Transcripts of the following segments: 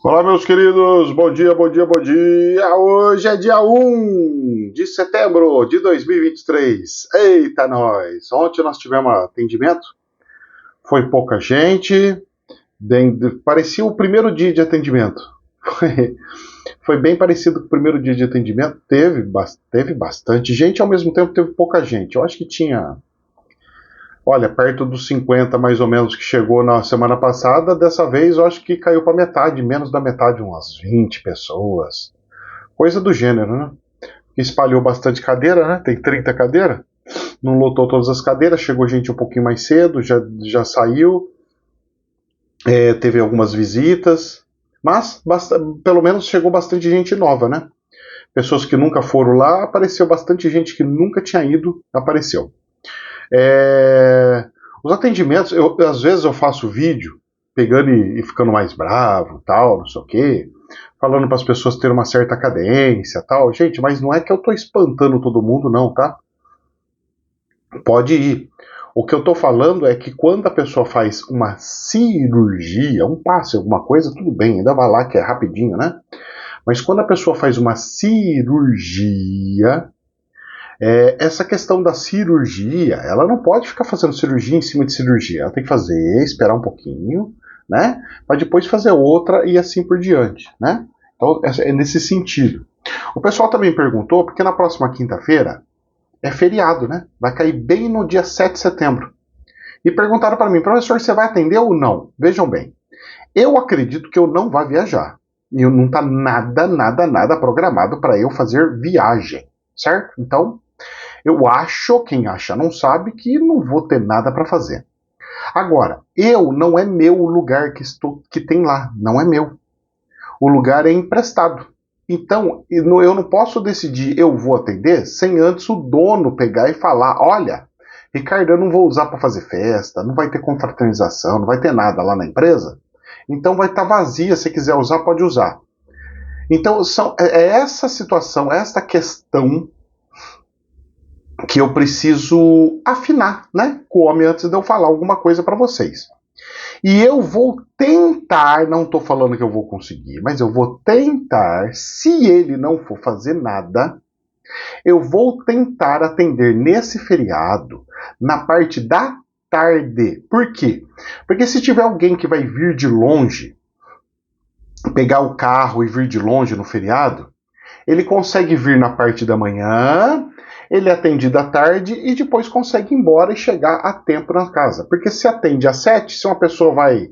Olá, meus queridos, bom dia, bom dia, bom dia. Hoje é dia 1 de setembro de 2023. Eita, nós! Ontem nós tivemos atendimento, foi pouca gente, parecia o primeiro dia de atendimento. Foi bem parecido com o primeiro dia de atendimento, teve bastante gente, ao mesmo tempo teve pouca gente. Eu acho que tinha, olha, perto dos 50 mais ou menos que chegou na semana passada. Dessa vez eu acho que caiu para metade, menos da metade, umas 20 pessoas. Coisa do gênero, né? Espalhou bastante cadeira, né? Tem 30 cadeiras. Não lotou todas as cadeiras, chegou gente um pouquinho mais cedo, já saiu. Teve algumas visitas, mas pelo menos chegou bastante gente nova, né? Pessoas que nunca foram lá, apareceu bastante gente que nunca tinha ido, apareceu. Os atendimentos, às vezes eu faço vídeo pegando e ficando mais bravo, tal, não sei o quê, falando para as pessoas terem uma certa cadência, tal. Gente, mas não é que eu tô espantando todo mundo, não, tá? Pode ir. O que eu tô falando é que quando a pessoa faz uma cirurgia, um passe, alguma coisa, tudo bem, ainda vai lá que é rapidinho, né? Mas quando a pessoa faz uma cirurgia, essa questão da cirurgia, ela não pode ficar fazendo cirurgia em cima de cirurgia. Ela tem que fazer, esperar um pouquinho, né? Para depois fazer outra e assim por diante, né? Então é nesse sentido. O pessoal também perguntou, porque na próxima quinta-feira é feriado, né? Vai cair bem no dia 7 de setembro. E perguntaram para mim, professor, você vai atender ou não? Vejam bem, eu acredito que eu não vá viajar. E não está nada programado para eu fazer viagem, certo? Então, eu acho, quem acha não sabe, que não vou ter nada para fazer. Agora, não é meu o lugar que tem lá, não é meu. O lugar é emprestado. Então, eu não posso decidir eu vou atender sem antes o dono pegar e falar, olha, Ricardo, eu não vou usar para fazer festa, não vai ter confraternização, não vai ter nada lá na empresa, então vai estar vazia, se quiser usar, pode usar. Então, é essa situação, essa questão que eu preciso afinar, né, com o homem antes de eu falar alguma coisa para vocês. E eu vou tentar, não estou falando que eu vou conseguir, mas eu vou tentar, se ele não for fazer nada, eu vou tentar atender nesse feriado, na parte da tarde. Por quê? Porque se tiver alguém que vai vir de longe, pegar o carro e vir de longe no feriado, ele consegue vir na parte da manhã, ele atende da tarde e depois consegue ir embora e chegar a tempo na casa. Porque se atende às 7, se uma pessoa vai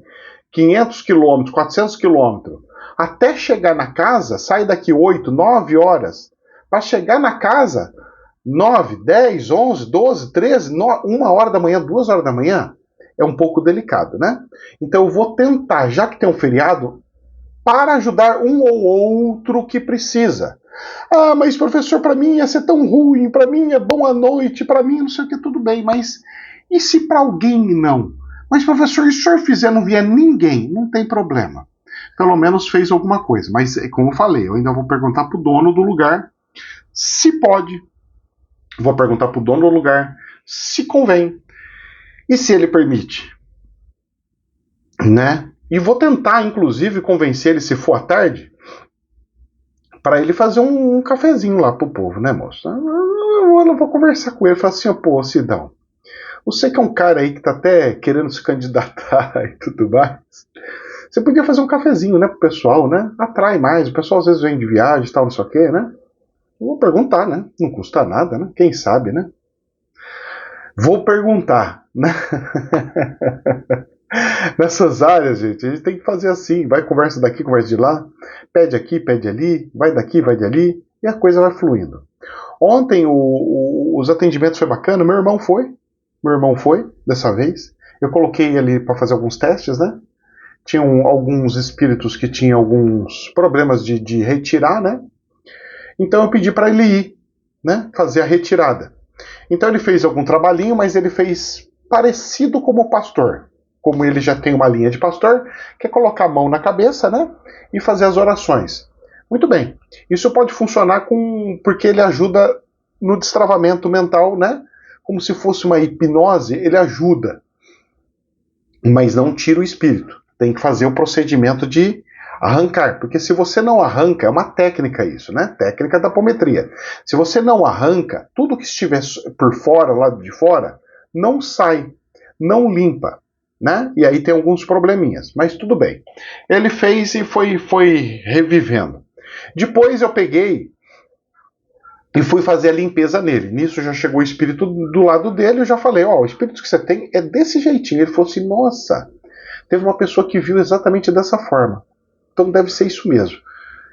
500 quilômetros, 400 quilômetros, até chegar na casa, sai daqui 8, 9 horas. Para chegar na casa, 9, 10, 11, 12, 13, 1 hora da manhã, 2 horas da manhã, é um pouco delicado, né? Então eu vou tentar, já que tem um feriado, para ajudar um ou outro que precisa. Ah, mas professor, para mim ia ser tão ruim, para mim é bom à noite, para mim não sei o que, tudo bem, mas e se para alguém não? Mas professor, e se o senhor fizer não vier ninguém? Não tem problema. Pelo menos fez alguma coisa, mas como eu falei, eu ainda vou perguntar pro dono do lugar se pode, vou perguntar pro dono do lugar se convém e se ele permite, né? E vou tentar, inclusive, convencer ele, se for à tarde, para ele fazer um cafezinho lá pro povo, né, moço? Eu não vou conversar com ele, falar assim, pô, Sidão, você que é um cara aí que tá até querendo se candidatar e tudo mais, você podia fazer um cafezinho, né, pro pessoal, né? Atrai mais, o pessoal às vezes vem de viagem e tal, não sei o quê, né? Eu vou perguntar, né? Não custa nada, né? Quem sabe, né? Vou perguntar, né? Nessas áreas, gente, a gente tem que fazer assim, vai conversa daqui, conversa de lá, pede aqui, pede ali, vai daqui, vai de ali, e a coisa vai fluindo. Ontem os atendimentos foi bacana, meu irmão foi, dessa vez, eu coloquei ele para fazer alguns testes, né? Tinham alguns espíritos que tinham alguns problemas de retirar, né? Então eu pedi para ele ir, né? Fazer a retirada. Então ele fez algum trabalhinho, mas ele fez parecido como o pastor. Como ele já tem uma linha de pastor, que é colocar a mão na cabeça, né? E fazer as orações. Muito bem. Isso pode funcionar porque ele ajuda no destravamento mental, né? Como se fosse uma hipnose, ele ajuda. Mas não tira o espírito. Tem que fazer o procedimento de Arrancar, porque se você não arranca, é uma técnica isso, né? Técnica da apometria. Se você não arranca, tudo que estiver por fora, lado de fora, não sai, não limpa, né? E aí tem alguns probleminhas, mas tudo bem. Ele fez e foi revivendo. Depois eu peguei e fui fazer a limpeza nele. Nisso já chegou o espírito do lado dele, eu já falei, ó, o espírito que você tem é desse jeitinho. Ele falou assim, nossa, teve uma pessoa que viu exatamente dessa forma. Então deve ser isso mesmo.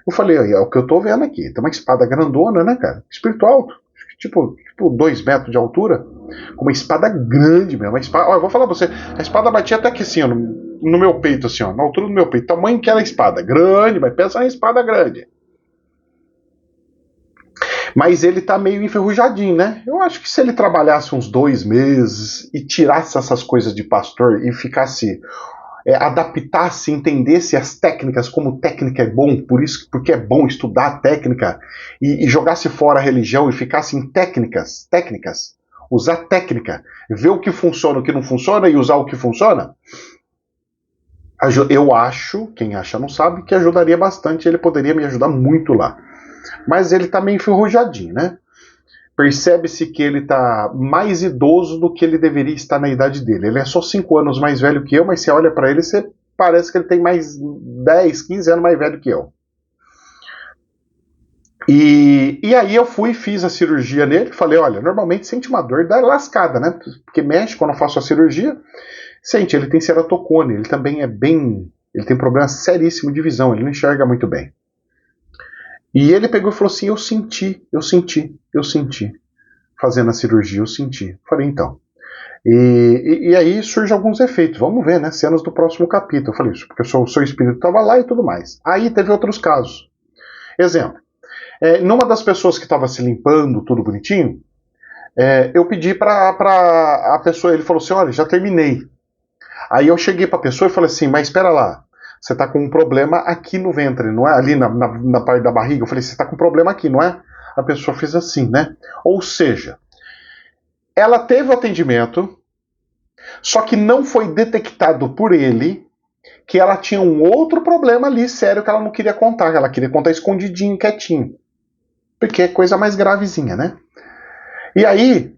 Eu falei, é o que eu tô vendo aqui. Tem uma espada grandona, né, cara? Espírito alto. Tipo 2 metros de altura. Com uma espada grande mesmo. Uma espada, ó, eu vou falar pra você. A espada batia até aqui assim, ó, no meu peito, assim, ó. Na altura do meu peito. Tamanho que era a espada. Grande, mas pensa na espada grande. Mas ele tá meio enferrujadinho, né? Eu acho que se ele trabalhasse uns 2 meses e tirasse essas coisas de pastor e ficasse adaptasse, entendesse as técnicas, como técnica é bom, porque é bom estudar técnica, e jogasse fora a religião e ficasse em técnicas, usar técnica, ver o que funciona, o que não funciona e usar o que funciona, eu acho, quem acha não sabe, que ajudaria bastante, ele poderia me ajudar muito lá. Mas ele tá meio enferrujadinho, né? Percebe-se que ele está mais idoso do que ele deveria estar na idade dele. Ele é só 5 anos mais velho que eu, mas você olha para ele, você parece que ele tem mais 10, 15 anos mais velho que eu. E aí eu fui e fiz a cirurgia nele, falei, olha, normalmente sente uma dor da lascada, né? Porque mexe quando eu faço a cirurgia, sente, ele tem ceratocone, ele também é bem... Ele tem problema seríssimo de visão, ele não enxerga muito bem. E ele pegou e falou assim, eu senti, fazendo a cirurgia, eu senti. Falei, então. E aí surgem alguns efeitos, vamos ver, né, cenas do próximo capítulo. Eu falei isso, porque o seu espírito estava lá e tudo mais. Aí teve outros casos. Exemplo, numa das pessoas que estava se limpando, tudo bonitinho, eu pedi para a pessoa, ele falou assim, olha, já terminei. Aí eu cheguei para a pessoa e falei assim, mas espera lá, você está com um problema aqui no ventre, não é? Ali na parte da barriga. Eu falei, você está com um problema aqui, não é? A pessoa fez assim, né? Ou seja, ela teve o atendimento, só que não foi detectado por ele que ela tinha um outro problema ali, sério, que ela não queria contar. Ela queria contar escondidinho, quietinho. Porque é coisa mais gravezinha, né? E aí,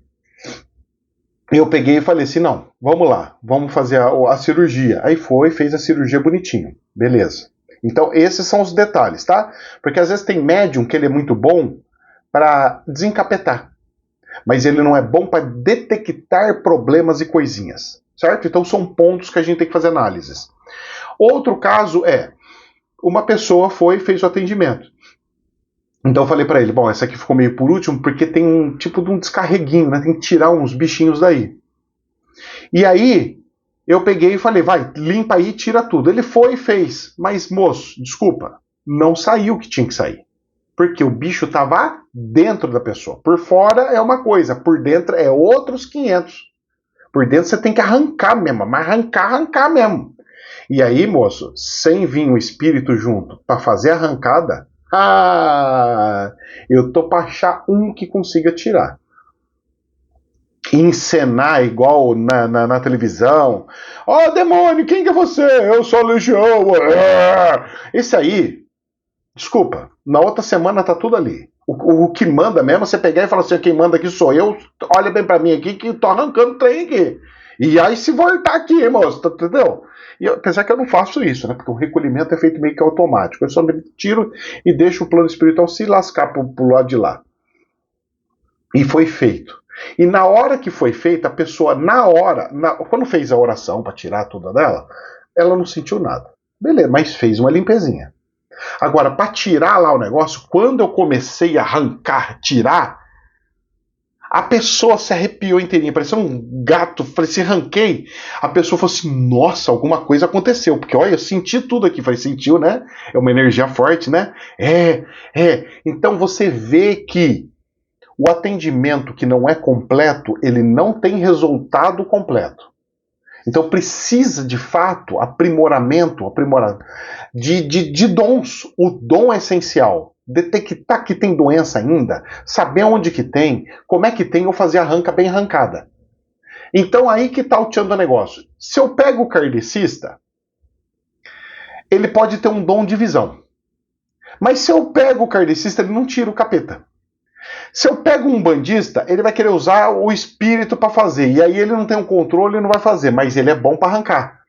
eu peguei e falei assim, não, vamos lá, vamos fazer a cirurgia. Aí fez a cirurgia bonitinho, beleza. Então esses são os detalhes, tá? Porque às vezes tem médium que ele é muito bom para desencapetar, mas ele não é bom para detectar problemas e coisinhas, certo? Então são pontos que a gente tem que fazer análises. Outro caso é, uma pessoa fez o atendimento. Então eu falei para ele, bom, essa aqui ficou meio por último, porque tem um tipo de um descarreguinho, né? Tem que tirar uns bichinhos daí. E aí, eu peguei e falei, vai, limpa aí e tira tudo. Ele foi e fez, mas moço, desculpa, não saiu o que tinha que sair. Porque o bicho estava dentro da pessoa. Por fora é uma coisa, por dentro é outros 500. Por dentro você tem que arrancar mesmo, mas arrancar mesmo. E aí, moço, sem vir o espírito junto para fazer a arrancada, eu tô para achar um que consiga tirar. Encenar igual na televisão. Ó, demônio, quem que é você? Eu sou a Legião. Esse aí, desculpa, na outra semana tá tudo ali. O que manda mesmo é você pegar e falar assim, quem manda aqui sou eu, olha bem pra mim aqui que tô arrancando o trem aqui. E aí se voltar aqui, moço, entendeu? E apesar que eu não faço isso, né? Porque o recolhimento é feito meio que automático. Eu só me tiro e deixo o plano espiritual se lascar pro lado de lá. E foi feito. E na hora que foi feita, a pessoa, quando fez a oração para tirar tudo dela, ela não sentiu nada. Beleza, mas fez uma limpezinha. Agora, para tirar lá o negócio, quando eu comecei a arrancar, tirar, a pessoa se arrepiou inteirinha, parecia um gato, falei assim, arranquei, a pessoa falou assim, nossa, alguma coisa aconteceu, porque olha, eu senti tudo aqui, falei, sentiu, né? É uma energia forte, né? Então você vê que o atendimento que não é completo, ele não tem resultado completo. Então precisa, de fato, aprimoramento de dons. O dom é essencial. Detectar que tem doença ainda, saber onde que tem, como é que tem, ou fazer a arranca bem arrancada. Então aí que está o tchan do negócio. Se eu pego o kardecista, ele pode ter um dom de visão. Mas se eu pego o kardecista, ele não tira o capeta. Se eu pego um bandista, ele vai querer usar o espírito para fazer. E aí ele não tem um controle e não vai fazer, mas ele é bom para arrancar.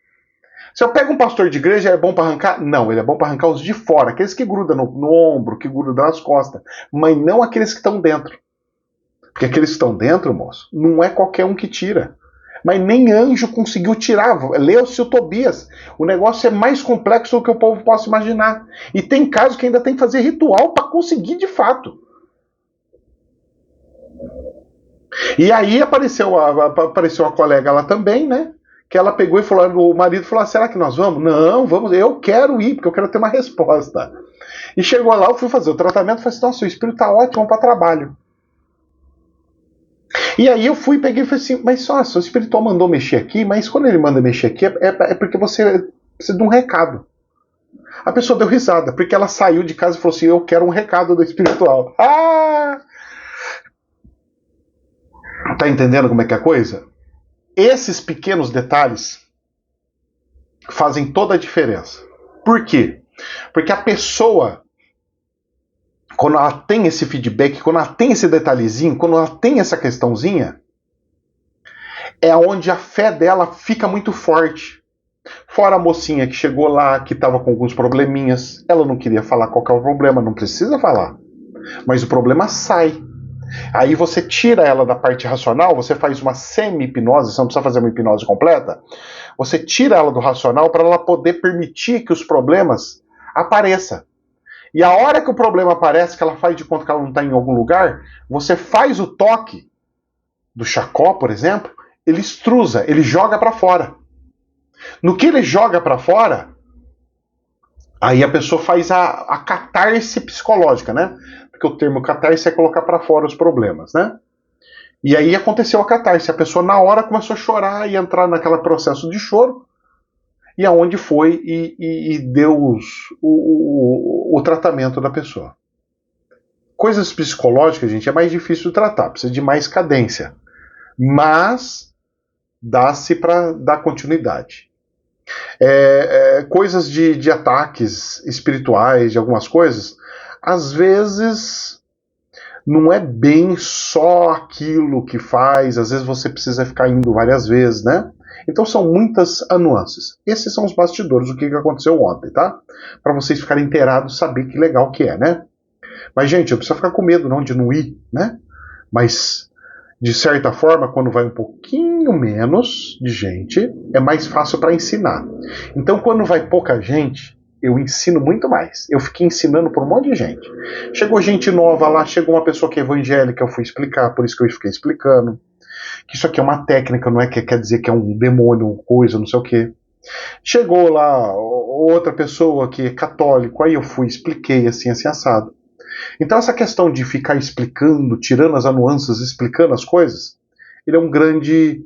Se eu pego um pastor de igreja, é bom para arrancar? Não, ele é bom para arrancar os de fora, aqueles que grudam no ombro, que grudam nas costas, mas não aqueles que estão dentro. Porque aqueles que estão dentro, moço, não é qualquer um que tira. Mas nem anjo conseguiu tirar. Leu-se o Tobias. O negócio é mais complexo do que o povo possa imaginar. E tem casos que ainda tem que fazer ritual para conseguir de fato. E aí apareceu uma colega lá também, né? Que ela pegou e falou, o marido falou, será que nós vamos? Não, vamos, eu quero ir, porque eu quero ter uma resposta. E chegou lá, eu fui fazer o tratamento, falei assim, nossa, o espírito tá ótimo para trabalho. E aí eu fui, peguei e falei assim, mas nossa, o espiritual mandou mexer aqui, mas quando ele manda mexer aqui, é porque você precisa de um recado. A pessoa deu risada, porque ela saiu de casa e falou assim, eu quero um recado do espiritual. Ah! Tá entendendo como é que é a coisa? Esses pequenos detalhes fazem toda a diferença. Por quê? Porque a pessoa, quando ela tem esse feedback, quando ela tem esse detalhezinho, quando ela tem essa questãozinha, é onde a fé dela fica muito forte. Fora a mocinha que chegou lá, que estava com alguns probleminhas, ela não queria falar qual que é o problema, não precisa falar. Mas o problema sai. Aí você tira ela da parte racional, você faz uma semi-hipnose, você não precisa fazer uma hipnose completa, você tira ela do racional para ela poder permitir que os problemas apareçam. E a hora que o problema aparece, que ela faz de conta que ela não está em algum lugar, você faz o toque do Chacó, por exemplo, ele extrusa, ele joga para fora. No que ele joga para fora, aí a pessoa faz a catarse psicológica, né? Porque o termo catarse é colocar para fora os problemas, né? E aí aconteceu a catarse. A pessoa na hora começou a chorar e entrar naquele processo de choro. E aonde foi e deu o tratamento da pessoa. Coisas psicológicas, gente, é mais difícil de tratar. Precisa de mais cadência. Mas dá-se para dar continuidade. Coisas de ataques espirituais, de algumas coisas, às vezes não é bem só aquilo que faz, às vezes você precisa ficar indo várias vezes, né? Então são muitas nuances. Esses são os bastidores do que aconteceu ontem, tá? Para vocês ficarem inteirados, saber que legal que é, né? Mas, gente, eu preciso ficar com medo não de não ir, né? Mas, de certa forma, quando vai um pouquinho menos de gente, é mais fácil para ensinar. Então, quando vai pouca gente, eu ensino muito mais. Eu fiquei ensinando por um monte de gente. Chegou gente nova lá, chegou uma pessoa que é evangélica, eu fui explicar, por isso que eu fiquei explicando. Que isso aqui é uma técnica, não é que quer dizer que é um demônio, coisa, não sei o quê. Chegou lá outra pessoa que é católico, aí eu fui, expliquei assim assado. Então essa questão de ficar explicando, tirando as nuances, explicando as coisas, ele é um grande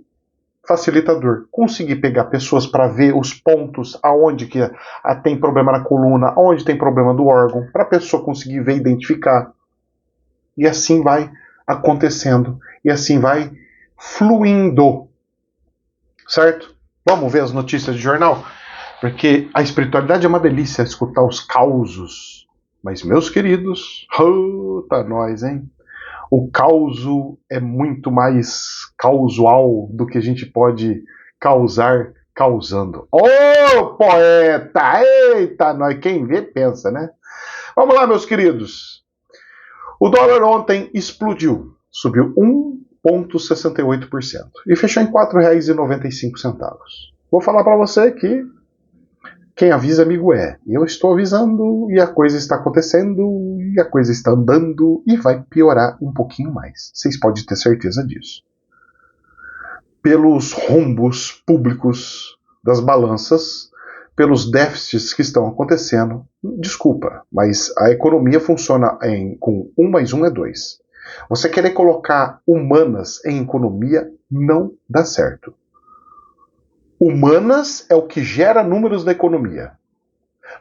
facilitador. Conseguir pegar pessoas para ver os pontos aonde que tem problema na coluna, aonde tem problema do órgão, para a pessoa conseguir ver, identificar. E assim vai acontecendo, e assim vai fluindo. Certo? Vamos ver as notícias de jornal? Porque a espiritualidade é uma delícia, escutar os causos. Mas, meus queridos, tá nós, hein? O causo é muito mais causal do que a gente pode causar causando. Ô, poeta! Eita, nós, quem vê pensa, né? Vamos lá, meus queridos. O dólar ontem explodiu, subiu 1,68% e fechou em R$ 4,95. Vou falar para você que quem avisa, amigo é. Eu estou avisando e a coisa está acontecendo e a coisa está andando e vai piorar um pouquinho mais. Vocês podem ter certeza disso. Pelos rombos públicos das balanças, pelos déficits que estão acontecendo, desculpa, mas a economia funciona com 1 mais 1 é 2. Você querer colocar humanas em economia não dá certo. Humanas é o que gera números da economia,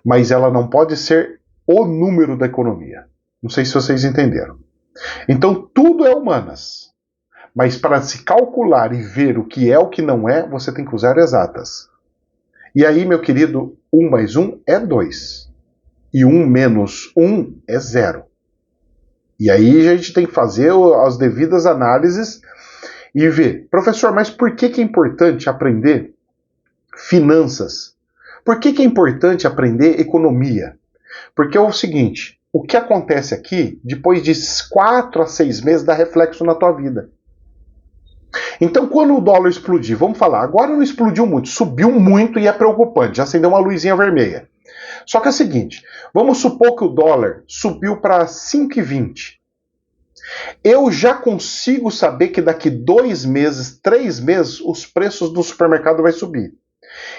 mas ela não pode ser o número da economia. Não sei se vocês entenderam. Então tudo é humanas, mas para se calcular e ver o que é o que não é, você tem que usar exatas. E aí, meu querido, 1 mais 1 é 2. E 1 menos 1 é 0. E aí a gente tem que fazer as devidas análises e ver, professor, mas por que é importante aprender finanças? Por que é importante aprender economia? Porque é o seguinte, o que acontece aqui, depois de 4 a 6 meses, dá reflexo na tua vida. Então, quando o dólar explodir, vamos falar, agora não explodiu muito, subiu muito e é preocupante, já acendeu uma luzinha vermelha. Só que é o seguinte, vamos supor que o dólar subiu para 5,20. Eu já consigo saber que daqui 2 meses, 3 meses, os preços do supermercado vai subir.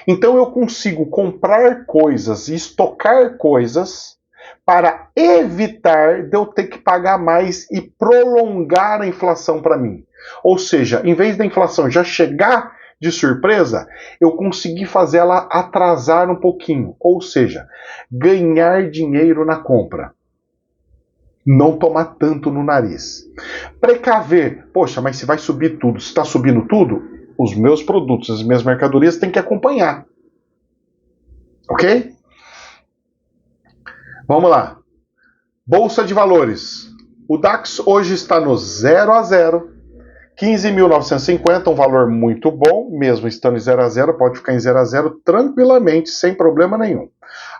Então eu consigo comprar coisas e estocar coisas para evitar de eu ter que pagar mais e prolongar a inflação para mim. Ou seja, em vez da inflação já chegar de surpresa, eu consegui fazer ela atrasar um pouquinho. Ou seja, ganhar dinheiro na compra. Não tomar tanto no nariz. Precaver. Poxa, mas se vai subir tudo, se está subindo tudo, os meus produtos, as minhas mercadorias têm que acompanhar. Ok? Vamos lá. Bolsa de Valores. O DAX hoje está no 0 a 0. 15.950, um valor muito bom, mesmo estando em 0 a 0, pode ficar em 0 a 0 tranquilamente, sem problema nenhum.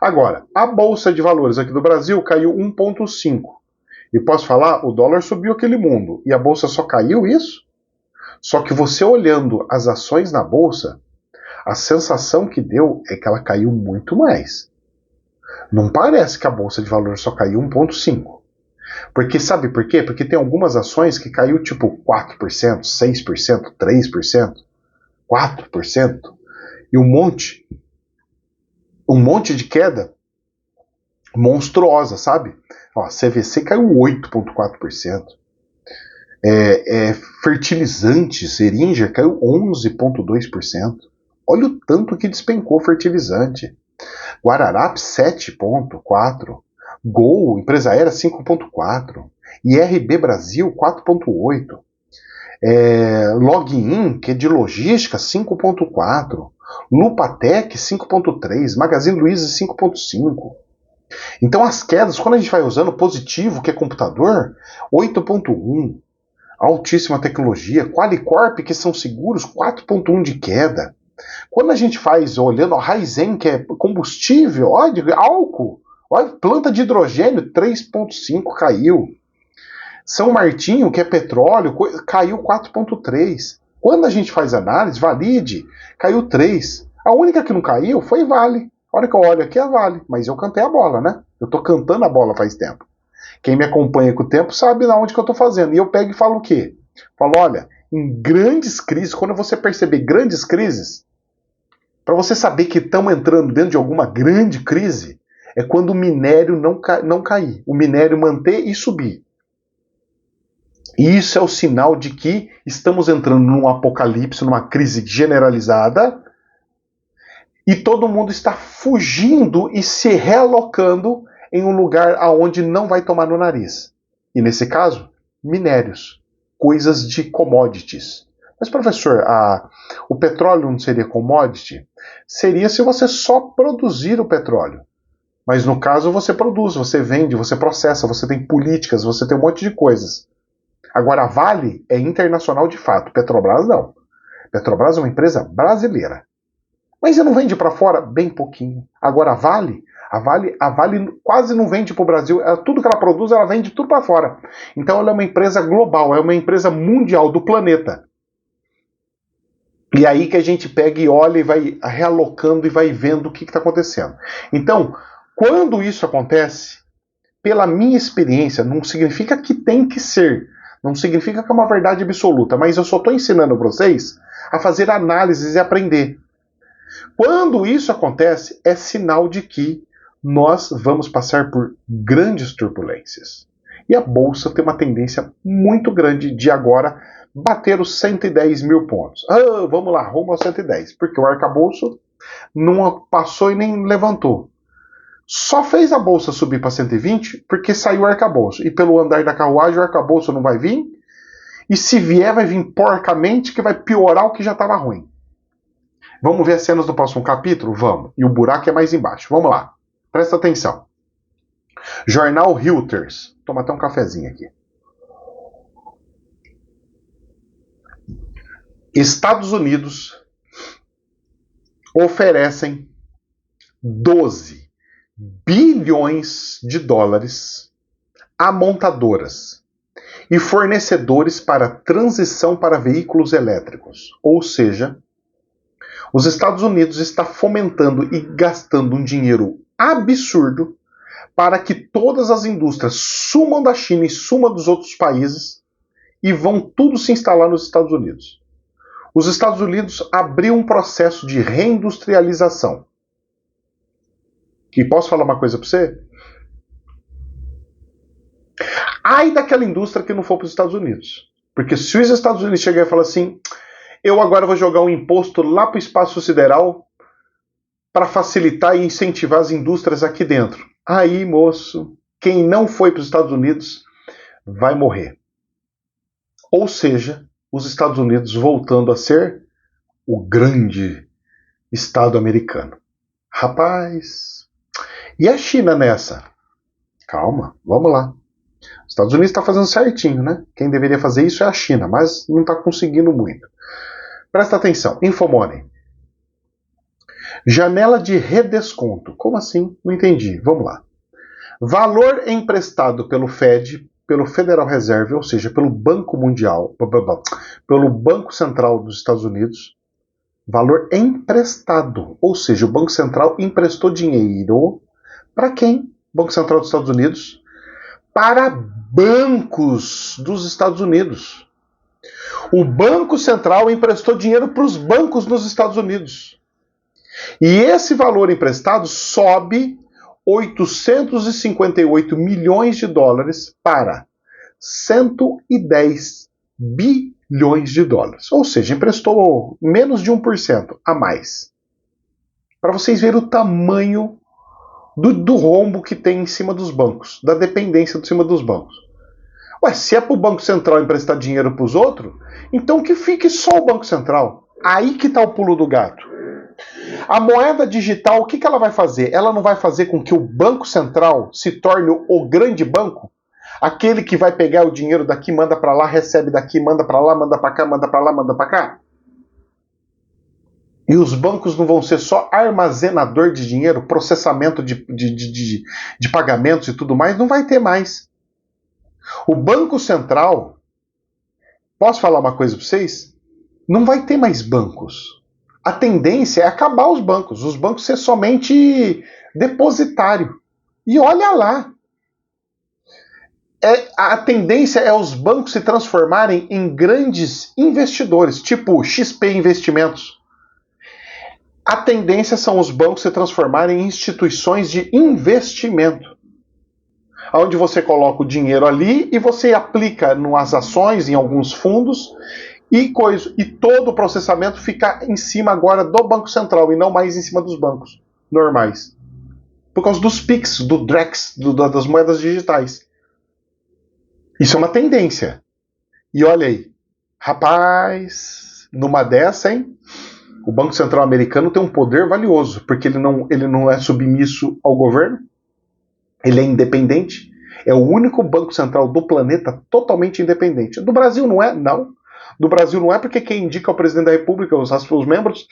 Agora, a Bolsa de Valores aqui do Brasil caiu 1,5. E posso falar, o dólar subiu aquele mundo, e a Bolsa só caiu isso? Só que você olhando as ações na Bolsa, a sensação que deu é que ela caiu muito mais. Não parece que a Bolsa de Valores só caiu 1,5. Porque sabe por quê? Porque tem algumas ações que caiu tipo 4%, 6%, 3%, 4%. E um monte de queda monstruosa, sabe? Ó, CVC caiu 8,4%. Fertilizante, Seringer, caiu 11,2%. Olha o tanto que despencou fertilizante. Guararapes, 7,4%. Gol, empresa aérea, 5,4%. IRB Brasil, 4,8%. Login, que é de logística, 5,4%. Lupatec, 5,3%. Magazine Luiza, 5,5%. Então as quedas, quando a gente vai usando positivo, que é computador, 8,1%. Altíssima tecnologia. Qualicorp, que são seguros, 4,1% de queda. Quando a gente faz, olhando, Raizen, que é combustível, olha, álcool, olha, planta de hidrogênio, 3,5% caiu. São Martinho, que é petróleo, caiu 4,3%. Quando a gente faz análise, Valide, caiu 3%. A única que não caiu foi Vale. A hora que eu olho aqui é Vale, mas eu cantei a bola, né? Eu tô cantando a bola faz tempo. Quem me acompanha com o tempo sabe na onde que eu tô fazendo. E eu pego e falo o quê? Falo, olha, em grandes crises, quando você perceber grandes crises, para você saber que estamos entrando dentro de alguma grande crise, é quando o minério não cair. O minério manter e subir. E isso é o sinal de que estamos entrando num apocalipse, numa crise generalizada, e todo mundo está fugindo e se realocando em um lugar aonde não vai tomar no nariz. E nesse caso, minérios, coisas de commodities. Mas professor, o petróleo não seria commodity? Seria se você só produzir o petróleo. Mas no caso você produz, você vende, você processa, você tem políticas, você tem um monte de coisas. Agora a Vale é internacional de fato, Petrobras não. Petrobras é uma empresa brasileira. Mas não vende para fora? Bem pouquinho. Agora a Vale quase não vende para o Brasil. Tudo que ela produz, ela vende tudo para fora. Então ela é uma empresa global, é uma empresa mundial do planeta. E aí que a gente pega e olha e vai realocando e vai vendo o que está acontecendo. Então, quando isso acontece, pela minha experiência, não significa que tem que ser. Não significa que é uma verdade absoluta. Mas eu só estou ensinando vocês a fazer análises e aprender. Quando isso acontece, é sinal de que nós vamos passar por grandes turbulências. E a Bolsa tem uma tendência muito grande de agora bater os 110 mil pontos. Vamos lá, rumo aos 110, porque o arcabouço não passou e nem levantou. Só fez a Bolsa subir para 120 porque saiu o arcabouço. E pelo andar da carruagem o arcabouço não vai vir. E se vier, vai vir porcamente, que vai piorar o que já estava ruim. Vamos ver as cenas do próximo capítulo? Vamos. E o buraco é mais embaixo. Vamos lá. Presta atenção. Jornal Reuters. Toma até um cafezinho aqui. Estados Unidos oferecem 12 bilhões de dólares a montadoras e fornecedores para transição para veículos elétricos. Ou seja, os Estados Unidos está fomentando e gastando um dinheiro absurdo para que todas as indústrias sumam da China e sumam dos outros países e vão tudo se instalar nos Estados Unidos. Os Estados Unidos abriu um processo de reindustrialização. E posso falar uma coisa para você? Ai daquela indústria que não for para os Estados Unidos. Porque se os Estados Unidos chegarem e falar assim, eu agora vou jogar um imposto lá para o espaço sideral para facilitar e incentivar as indústrias aqui dentro. Aí, moço, quem não foi para os Estados Unidos vai morrer. Ou seja, os Estados Unidos voltando a ser o grande Estado americano. Rapaz, e a China nessa? Calma, vamos lá. Os Estados Unidos está fazendo certinho, né? Quem deveria fazer isso é a China, mas não está conseguindo muito. Presta atenção, Infomoney. Janela de redesconto. Como assim? Não entendi. Vamos lá. Valor emprestado pelo Fed, pelo Federal Reserve, ou seja, pelo Banco Mundial, pelo Banco Central dos Estados Unidos. Valor emprestado, ou seja, o Banco Central emprestou dinheiro para quem? Banco Central dos Estados Unidos? Para bancos dos Estados Unidos. O Banco Central emprestou dinheiro para os bancos nos Estados Unidos. E esse valor emprestado sobe 858 milhões de dólares para 110 bilhões de dólares. Ou seja, emprestou menos de 1% a mais. Para vocês verem o tamanho do rombo que tem em cima dos bancos, da dependência de cima dos bancos. Ué, se é para o Banco Central emprestar dinheiro para os outros, então que fique só o Banco Central. Aí que está o pulo do gato. A moeda digital, o que ela vai fazer? Ela não vai fazer com que o Banco Central se torne o grande banco? Aquele que vai pegar o dinheiro daqui, manda para lá, recebe daqui, manda para lá, manda para cá, manda para lá, manda para cá? E os bancos não vão ser só armazenador de dinheiro, processamento de pagamentos e tudo mais? Não vai ter mais. O Banco Central, posso falar uma coisa para vocês? Não vai ter mais bancos. A tendência é acabar os bancos ser somente depositário. E olha lá. A tendência é os bancos se transformarem em grandes investidores, tipo XP Investimentos. A tendência são os bancos se transformarem em instituições de investimento, onde você coloca o dinheiro ali e você aplica nas ações, em alguns fundos, e todo o processamento fica em cima agora do Banco Central e não mais em cima dos bancos normais. Por causa dos PIX, do Drex, das moedas digitais. Isso é uma tendência. E olha aí, rapaz, numa dessa, hein? O Banco Central americano tem um poder valioso, porque ele não é submisso ao governo, ele é independente, é o único banco central do planeta totalmente independente. Do Brasil não é? Não. Do Brasil não é porque quem indica é o presidente da República, os membros.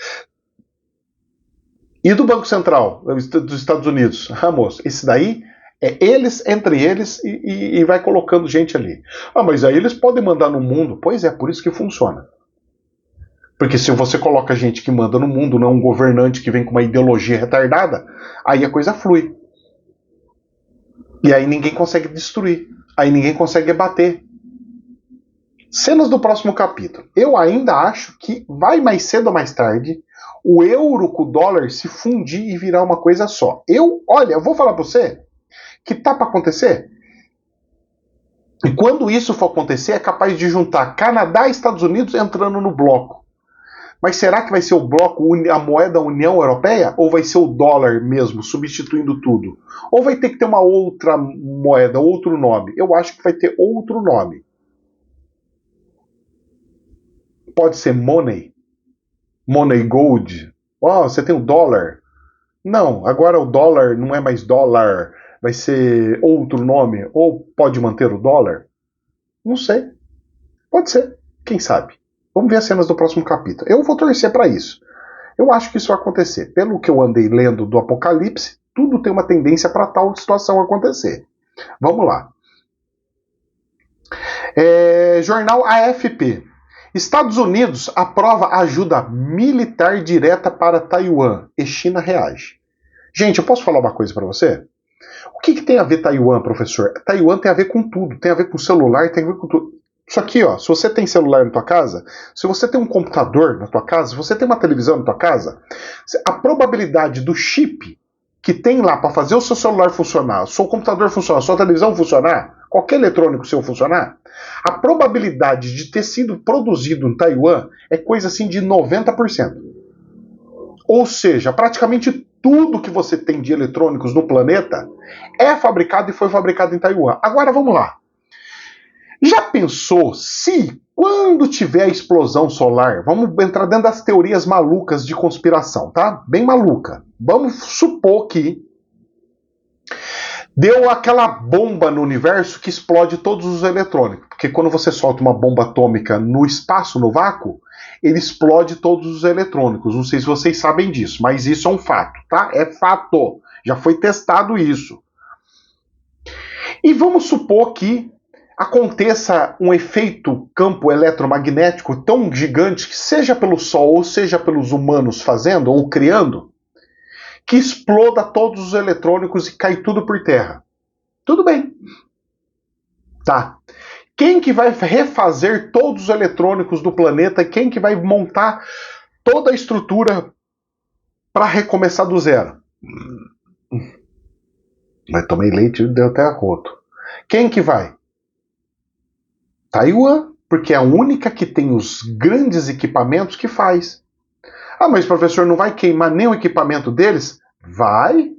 E do Banco Central dos Estados Unidos? Moço, esse daí é eles entre eles e vai colocando gente ali. Mas aí eles podem mandar no mundo. Pois é, por isso que funciona. Porque se você coloca gente que manda no mundo, não um governante que vem com uma ideologia retardada, aí a coisa flui. E aí ninguém consegue destruir. Aí ninguém consegue bater. Cenas do próximo capítulo. Eu ainda acho que vai mais cedo ou mais tarde o euro com o dólar se fundir e virar uma coisa só. Eu vou falar para você que tá para acontecer. E quando isso for acontecer, é capaz de juntar Canadá e Estados Unidos entrando no bloco. Mas será que vai ser o bloco, a moeda União Europeia? Ou vai ser o dólar mesmo, substituindo tudo? Ou vai ter que ter uma outra moeda, outro nome? Eu acho que vai ter outro nome. Pode ser Money Gold, Ó, você tem o dólar. Não, agora o dólar não é mais dólar, vai ser outro nome. Ou pode manter o dólar? Não sei. Pode ser. Quem sabe? Vamos ver as cenas do próximo capítulo. Eu vou torcer para isso. Eu acho que isso vai acontecer. Pelo que eu andei lendo do Apocalipse, tudo tem uma tendência para tal situação acontecer. Vamos lá. Jornal AFP. Estados Unidos aprova ajuda militar direta para Taiwan e China reage. Gente, eu posso falar uma coisa para você? O que tem a ver Taiwan, professor? Taiwan tem a ver com tudo. Tem a ver com celular, tem a ver com tudo. Isso aqui, ó, se você tem celular na tua casa, se você tem um computador na tua casa, se você tem uma televisão na tua casa, a probabilidade do chip que tem lá para fazer o seu celular funcionar, o seu computador funcionar, a sua televisão funcionar, qualquer eletrônico seu funcionar, a probabilidade de ter sido produzido em Taiwan é coisa assim de 90%. Ou seja, praticamente tudo que você tem de eletrônicos no planeta é fabricado e foi fabricado em Taiwan. Agora vamos lá. Já pensou se, quando tiver a explosão solar, vamos entrar dentro das teorias malucas de conspiração, tá? Bem maluca. Vamos supor que deu aquela bomba no universo que explode todos os eletrônicos. Porque quando você solta uma bomba atômica no espaço, no vácuo, ele explode todos os eletrônicos. Não sei se vocês sabem disso, mas isso é um fato, tá? É fato. Já foi testado isso. E vamos supor que aconteça um efeito campo eletromagnético tão gigante que seja pelo Sol ou seja pelos humanos fazendo ou criando, que exploda todos os eletrônicos e cai tudo por terra. Tudo bem. Tá. Quem que vai refazer todos os eletrônicos do planeta? Quem que vai montar toda a estrutura para recomeçar do zero? Mas tomei leite e deu até arroto. Quem que vai? Taiwan, porque é a única que tem os grandes equipamentos que faz. Ah, mas professor, não vai queimar nem o equipamento deles? Vai.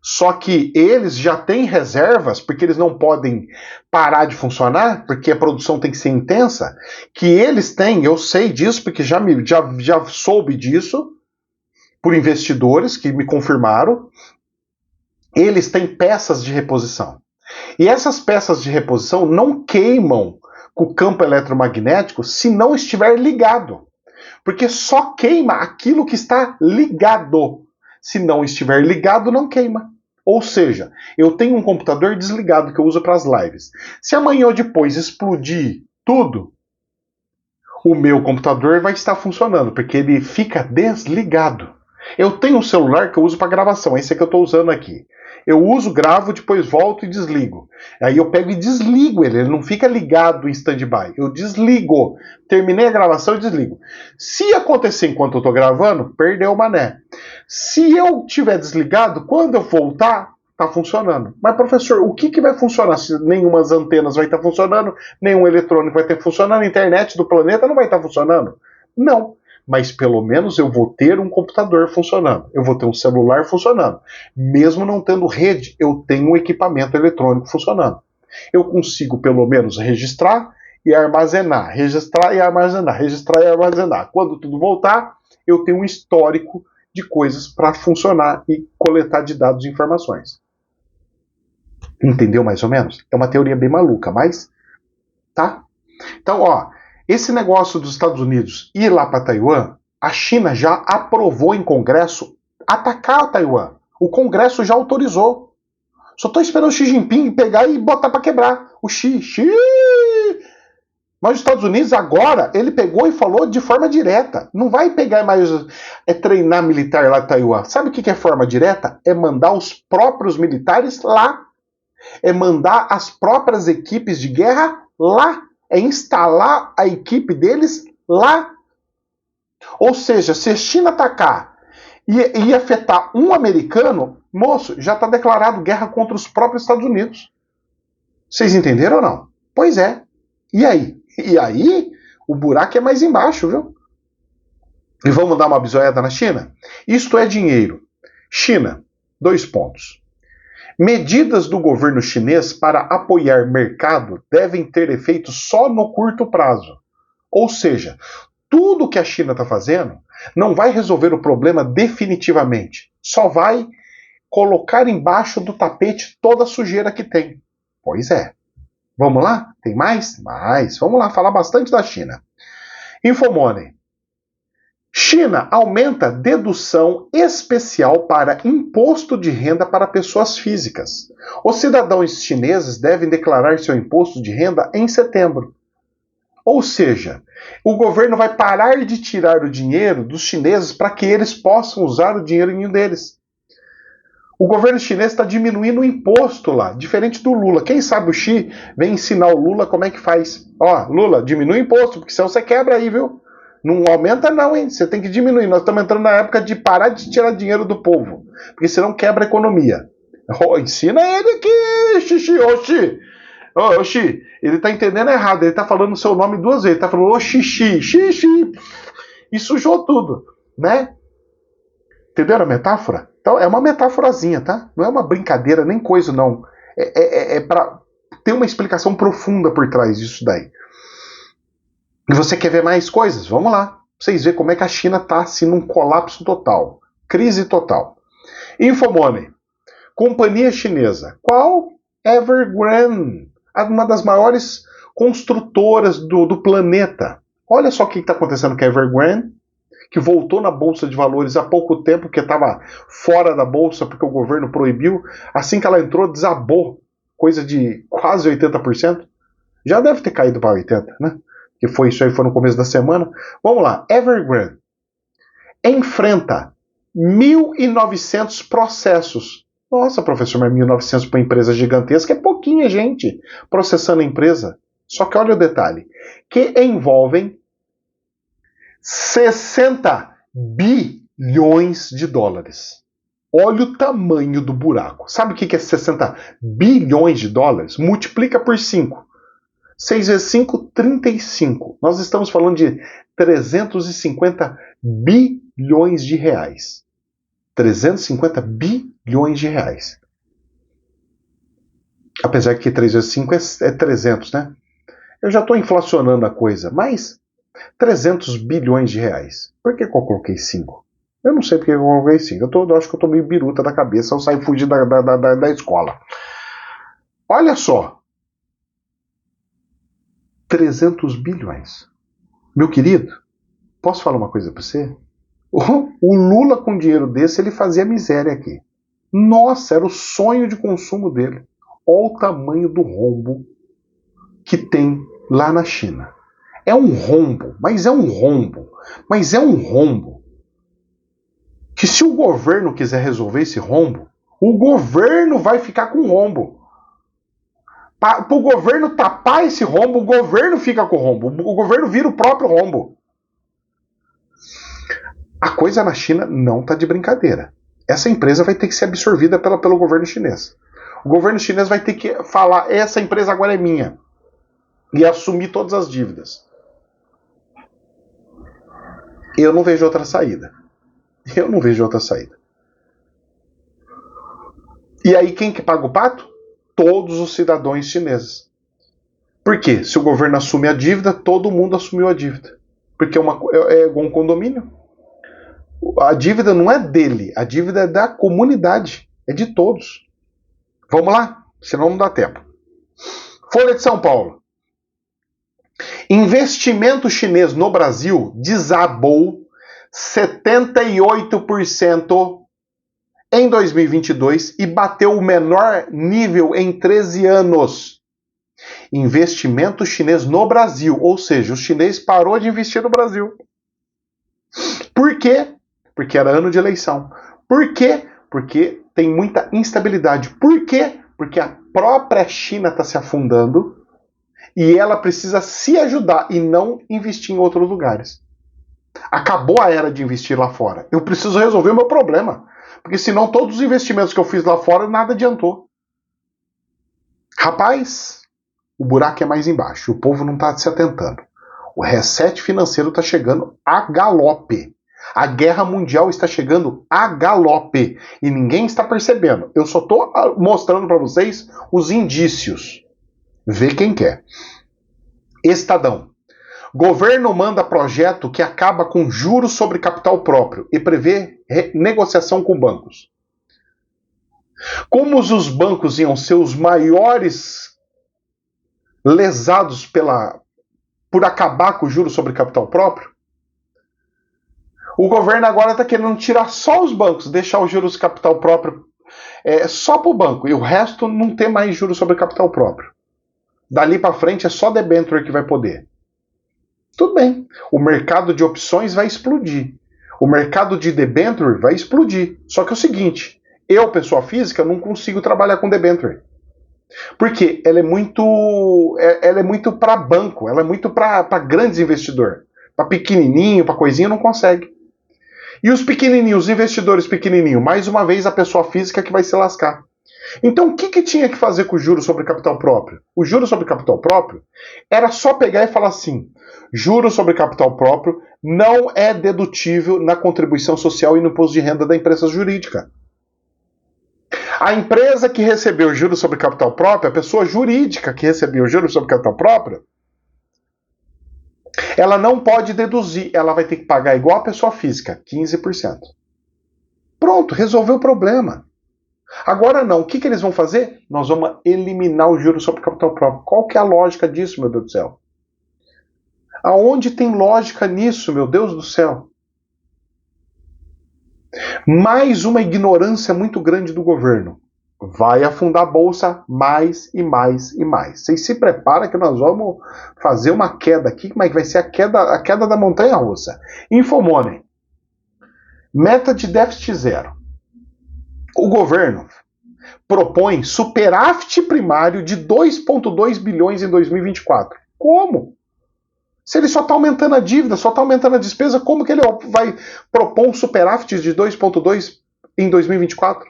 Só que eles já têm reservas, porque eles não podem parar de funcionar, porque a produção tem que ser intensa, que eles têm, eu sei disso, porque já soube disso, por investidores que me confirmaram, eles têm peças de reposição. E essas peças de reposição não queimam com o campo eletromagnético se não estiver ligado. Porque só queima aquilo que está ligado. Se não estiver ligado, não queima. Ou seja, eu tenho um computador desligado que eu uso para as lives. Se amanhã ou depois explodir tudo, o meu computador vai estar funcionando, porque ele fica desligado. Eu tenho um celular que eu uso para gravação, esse é que eu estou usando aqui. Eu uso, gravo, depois volto e desligo. Aí eu pego e desligo ele não fica ligado em stand-by. Eu desligo. Terminei a gravação e desligo. Se acontecer enquanto eu estou gravando, perdeu o mané. Se eu tiver desligado, quando eu voltar, está funcionando. Mas, professor, o que vai funcionar se nenhuma antenas vai estar funcionando, nenhum eletrônico vai estar funcionando, a internet do planeta não vai estar funcionando? Não. Mas pelo menos eu vou ter um computador funcionando, eu vou ter um celular funcionando. Mesmo não tendo rede, eu tenho um equipamento eletrônico funcionando. Eu consigo pelo menos registrar e armazenar, registrar e armazenar, registrar e armazenar. Quando tudo voltar, eu tenho um histórico de coisas para funcionar e coletar de dados e informações. Entendeu mais ou menos? É uma teoria bem maluca, mas tá? Então, ó, esse negócio dos Estados Unidos ir lá para Taiwan, a China já aprovou em Congresso atacar a Taiwan. O Congresso já autorizou. Só estou esperando o Xi Jinping pegar e botar para quebrar. O Xi. Mas os Estados Unidos agora, ele pegou e falou de forma direta. Não vai pegar mais treinar militar lá em Taiwan. Sabe o que é forma direta? É mandar os próprios militares lá. É mandar as próprias equipes de guerra lá. É instalar a equipe deles lá. Ou seja, se a China atacar e afetar um americano, moço, já está declarado guerra contra os próprios Estados Unidos. Vocês entenderam ou não? Pois é. E aí? E aí, o buraco é mais embaixo, viu? E vamos dar uma bisoiada na China? Isto é dinheiro. China, 2 pontos. Medidas do governo chinês para apoiar mercado devem ter efeito só no curto prazo. Ou seja, tudo que a China está fazendo não vai resolver o problema definitivamente. Só vai colocar embaixo do tapete toda a sujeira que tem. Pois é. Vamos lá? Tem mais? Mais. Vamos lá, falar bastante da China. Infomoney. China aumenta dedução especial para imposto de renda para pessoas físicas. Os cidadãos chineses devem declarar seu imposto de renda em setembro. Ou seja, o governo vai parar de tirar o dinheiro dos chineses para que eles possam usar o dinheirinho deles. O governo chinês está diminuindo o imposto lá, diferente do Lula. Quem sabe o Xi vem ensinar o Lula como é que faz. Ó, Lula, diminui o imposto, porque senão você quebra aí, viu? Não aumenta não, hein? Você tem que diminuir. Nós estamos entrando na época de parar de tirar dinheiro do povo, porque senão quebra a economia. Oh, ensina ele aqui, Xixi, Oxi. Oxi, ele está entendendo errado, ele está falando o seu nome duas vezes, ele está falando Xixi, Xixi. E sujou tudo, né? Entenderam a metáfora? Então é uma metáforazinha, tá? Não é uma brincadeira, nem coisa, não. É para ter uma explicação profunda por trás disso daí. E você quer ver mais coisas? Vamos lá. Pra vocês verem como é que a China está assim num colapso total. Crise total. Infomoney. Companhia chinesa. Qual? Evergrande. Uma das maiores construtoras do planeta. Olha só o que está acontecendo com a Evergrande, que voltou na Bolsa de Valores há pouco tempo, que estava fora da Bolsa porque o governo proibiu. Assim que ela entrou, desabou. Coisa de quase 80%. Já deve ter caído para 80%, né? Que foi isso aí, foi no começo da semana. Vamos lá, Evergrande enfrenta 1.900 processos. Nossa, professor, mas 1.900 para uma empresa gigantesca é pouquinha gente processando a empresa. Só que olha o detalhe, que envolvem 60 bilhões de dólares. Olha o tamanho do buraco. Sabe o que é 60 bilhões de dólares? Multiplica por 5. 6 vezes 5, 35. Nós estamos falando de 350 bilhões de reais. 350 bilhões de reais. Apesar que 3 vezes 5 é 300, né? Eu já estou inflacionando a coisa, mas 300 bilhões de reais. Por que eu coloquei 5? Eu não sei porque eu coloquei 5. Eu acho que eu estou meio biruta da cabeça, eu saio fugir da escola. Olha só. 300 bilhões. Meu querido, posso falar uma coisa para você? O Lula com dinheiro desse, ele fazia miséria aqui. Nossa, era o sonho de consumo dele. Olha o tamanho do rombo que tem lá na China. É um rombo, mas é um rombo. Mas é um rombo que se o governo quiser resolver esse rombo, o governo vai ficar com rombo. Para o governo tapar esse rombo, o governo fica com o rombo. O governo vira o próprio rombo. A coisa na China não está de brincadeira. Essa empresa vai ter que ser absorvida pelo governo chinês. O governo chinês vai ter que falar, essa empresa agora é minha. E assumir todas as dívidas. Eu não vejo outra saída. Eu não vejo outra saída. E aí quem que paga o pato? Todos os cidadãos chineses. Por quê? Se o governo assume a dívida, todo mundo assumiu a dívida. Porque é igual um condomínio. A dívida não é dele, a dívida é da comunidade, é de todos. Vamos lá? Senão não dá tempo. Folha de São Paulo. Investimento chinês no Brasil desabou 78% em 2022 e bateu o menor nível em 13 anos. Investimento chinês no Brasil, ou seja, o chinês parou de investir no Brasil. Por quê? Porque era ano de eleição. Por quê? Porque tem muita instabilidade. Por quê? Porque a própria China está se afundando e ela precisa se ajudar e não investir em outros lugares. Acabou a era de investir lá fora. Eu preciso resolver o meu problema. Porque senão todos os investimentos que eu fiz lá fora, nada adiantou. Rapaz, o buraco é mais embaixo. O povo não está se atentando. O reset financeiro está chegando a galope. A guerra mundial está chegando a galope. E ninguém está percebendo. Eu só estou mostrando para vocês os indícios. Vê quem quer. Estadão. Governo manda projeto que acaba com juros sobre capital próprio e prevê negociação com bancos. Como os bancos iam ser os maiores lesados por acabar com o juros sobre capital próprio, o governo agora está querendo tirar só os bancos, deixar os juros capital próprio só para o banco e o resto não ter mais juros sobre capital próprio. Dali para frente é só debenture que vai poder. Tudo bem, o mercado de opções vai explodir. O mercado de debenture vai explodir. Só que é o seguinte, eu, pessoa física, não consigo trabalhar com debenture. Porque ela é muito para banco, ela é muito para grandes investidores. Para pequenininho, para coisinha, não consegue. E os pequenininhos, os investidores pequenininhos, mais uma vez a pessoa física que vai se lascar. Então o que tinha que fazer com o juro sobre capital próprio? O juro sobre capital próprio era só pegar e falar assim, juro sobre capital próprio não é dedutível na contribuição social e no imposto de renda da empresa jurídica. A empresa que recebeu o juro sobre capital próprio, a pessoa jurídica que recebeu o juro sobre capital próprio, ela não pode deduzir, ela vai ter que pagar igual a pessoa física, 15%. Pronto, resolveu o problema. Agora não, o que eles vão fazer? Nós vamos eliminar o juro sobre capital próprio. Qual que é a lógica disso, meu Deus do céu? Aonde tem lógica nisso, meu Deus do céu? Mais uma ignorância muito grande do governo. Vai afundar a bolsa mais e mais e mais. Vocês se preparam que nós vamos fazer uma queda aqui. Como é que vai ser a queda da montanha-russa? Infomoney. Meta de déficit zero. O governo propõe superávit primário de 2,2 bilhões em 2024. Como? Se ele só está aumentando a dívida, só está aumentando a despesa, como que ele vai propor um superávit de 2,2 em 2024?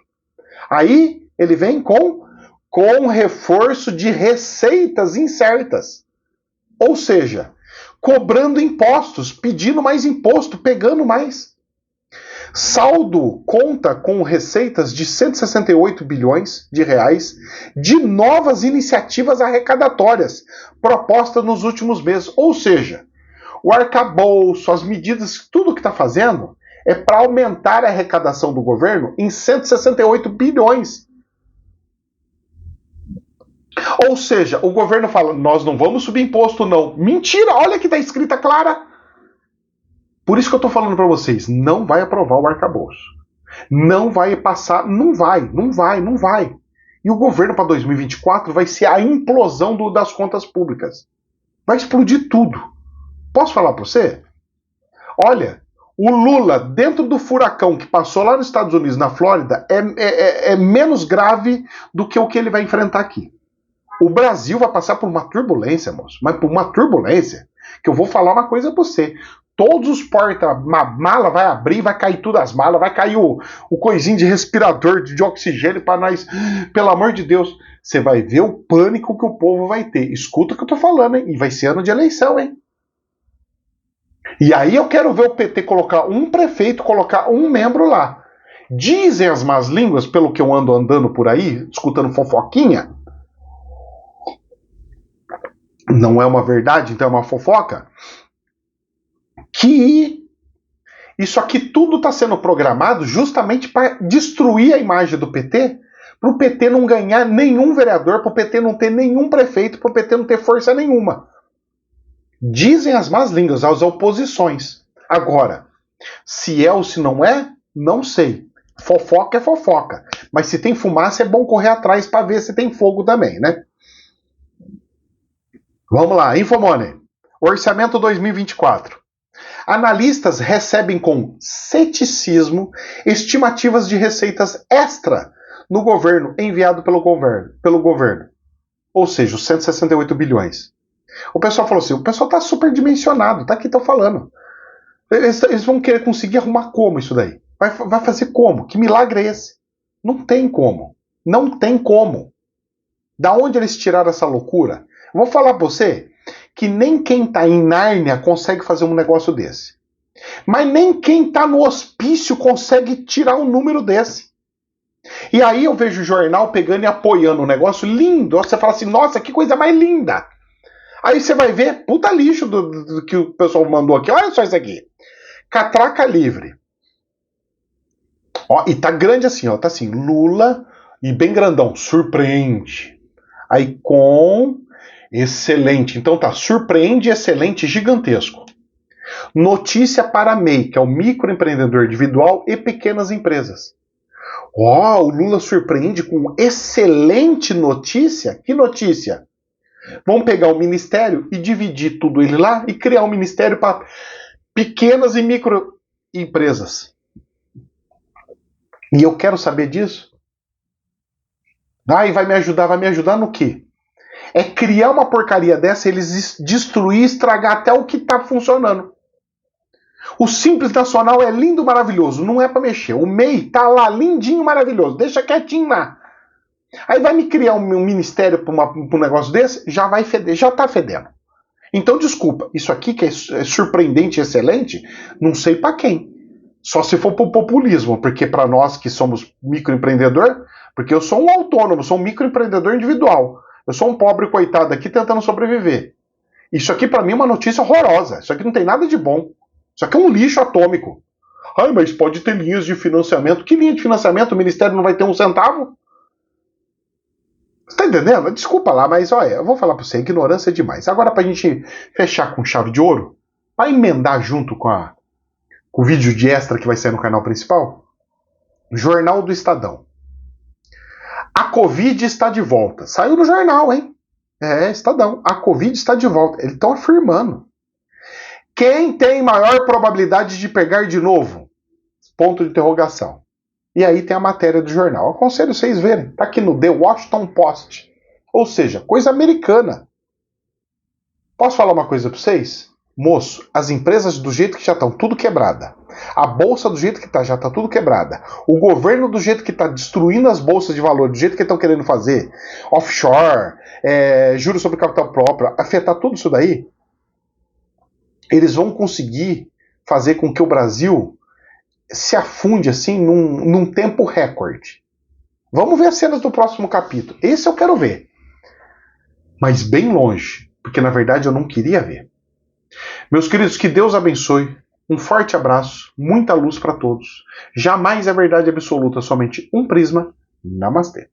Aí ele vem com reforço de receitas incertas. Ou seja, cobrando impostos, pedindo mais imposto, pegando mais. Saldo conta com receitas de 168 bilhões de reais de novas iniciativas arrecadatórias propostas nos últimos meses. Ou seja, o arcabouço, as medidas, tudo que está fazendo é para aumentar a arrecadação do governo em 168 bilhões. Ou seja, o governo fala, nós não vamos subir imposto não. Mentira, olha que está escrita clara. Por isso que eu estou falando para vocês, não vai aprovar o arcabouço. Não vai passar, não vai. E o governo para 2024 vai ser a implosão das contas públicas. Vai explodir tudo. Posso falar para você? Olha, o Lula, dentro do furacão que passou lá nos Estados Unidos, na Flórida, é menos grave do que o que ele vai enfrentar aqui. O Brasil vai passar por uma turbulência, moço. Mas por uma turbulência, que eu vou falar uma coisa para você. Todos os porta-mala vai abrir, vai cair tudo as malas, vai cair o coisinho de respirador de oxigênio para nós. Pelo amor de Deus, você vai ver o pânico que o povo vai ter. Escuta o que eu tô falando, hein? E vai ser ano de eleição, hein? E aí eu quero ver o PT colocar um prefeito, colocar um membro lá. Dizem as más línguas, pelo que eu ando andando por aí, escutando fofoquinha. Não é uma verdade, então é uma fofoca. Que isso aqui tudo está sendo programado justamente para destruir a imagem do PT, para o PT não ganhar nenhum vereador, para o PT não ter nenhum prefeito, para o PT não ter força nenhuma. Dizem as más línguas, as oposições. Agora, se é ou se não é, não sei. Fofoca é fofoca. Mas se tem fumaça, é bom correr atrás para ver se tem fogo também, né? Vamos lá, Infomoney. Orçamento 2024. Analistas recebem com ceticismo estimativas de receitas extra no governo enviado pelo governo. Ou seja, os 168 bilhões. O pessoal falou assim, o pessoal está superdimensionado, tá aqui, estão falando. Eles vão querer conseguir arrumar como isso daí? Vai fazer como? Que milagre é esse? Não tem como. Não tem como. Da onde eles tiraram essa loucura? Vou falar para você que nem quem está em Nárnia consegue fazer um negócio desse. Mas nem quem está no hospício consegue tirar um número desse. E aí eu vejo o jornal pegando e apoiando um negócio lindo. Você fala assim, nossa, que coisa mais linda. Aí você vai ver, puta lixo do que o pessoal mandou aqui. Olha só isso aqui. Catraca livre. Ó, e tá grande assim, ó. Tá assim, Lula e bem grandão. Surpreende. Aí com excelente. Então tá, surpreende, excelente, gigantesco. Notícia para MEI, que é o microempreendedor individual e pequenas empresas. Ó, o Lula surpreende com excelente notícia. Que notícia? Vamos pegar o ministério e dividir tudo ele lá e criar um ministério para pequenas e microempresas. E eu quero saber disso. Ah, e vai me ajudar no quê? É criar uma porcaria dessa, eles destruir, estragar até o que está funcionando. O Simples Nacional é lindo, maravilhoso, não é para mexer. O MEI tá lá lindinho, maravilhoso, deixa quietinho lá. Aí vai me criar um ministério para um negócio desse, já vai feder, já tá fedendo. Então, desculpa, isso aqui que é surpreendente e excelente, não sei para quem. Só se for pro populismo, porque para nós que somos microempreendedor, porque eu sou um autônomo, sou um microempreendedor individual. Eu sou um pobre coitado aqui tentando sobreviver. Isso aqui para mim é uma notícia horrorosa. Isso aqui não tem nada de bom. Isso aqui é um lixo atômico. Ai, mas pode ter linhas de financiamento. Que linha de financiamento? O Ministério não vai ter um centavo? Você tá entendendo? Desculpa lá, mas olha, eu vou falar pra você, ignorância é demais. Agora, pra gente fechar com chave de ouro, pra emendar junto com o vídeo de extra que vai sair no canal principal, Jornal do Estadão. A Covid está de volta. Saiu no jornal, hein? É, Estadão. A Covid está de volta. Eles estão afirmando. Quem tem maior probabilidade de pegar de novo? Ponto de interrogação. E aí tem a matéria do jornal. Aconselho vocês verem. Tá aqui no The Washington Post. Ou seja, coisa americana. Posso falar uma coisa para vocês? Moço, as empresas do jeito que já estão tudo quebrada. A bolsa do jeito que tá, já está tudo quebrada. O governo do jeito que está destruindo as bolsas de valor, do jeito que estão querendo fazer, offshore, juros sobre capital próprio, afetar tudo isso daí, eles vão conseguir fazer com que o Brasil se afunde assim num tempo recorde. Vamos ver as cenas do próximo capítulo. Esse eu quero ver. Mas bem longe, porque na verdade eu não queria ver. Meus queridos, que Deus abençoe. Um forte abraço, muita luz para todos. Jamais é verdade absoluta, somente um prisma. Namastê.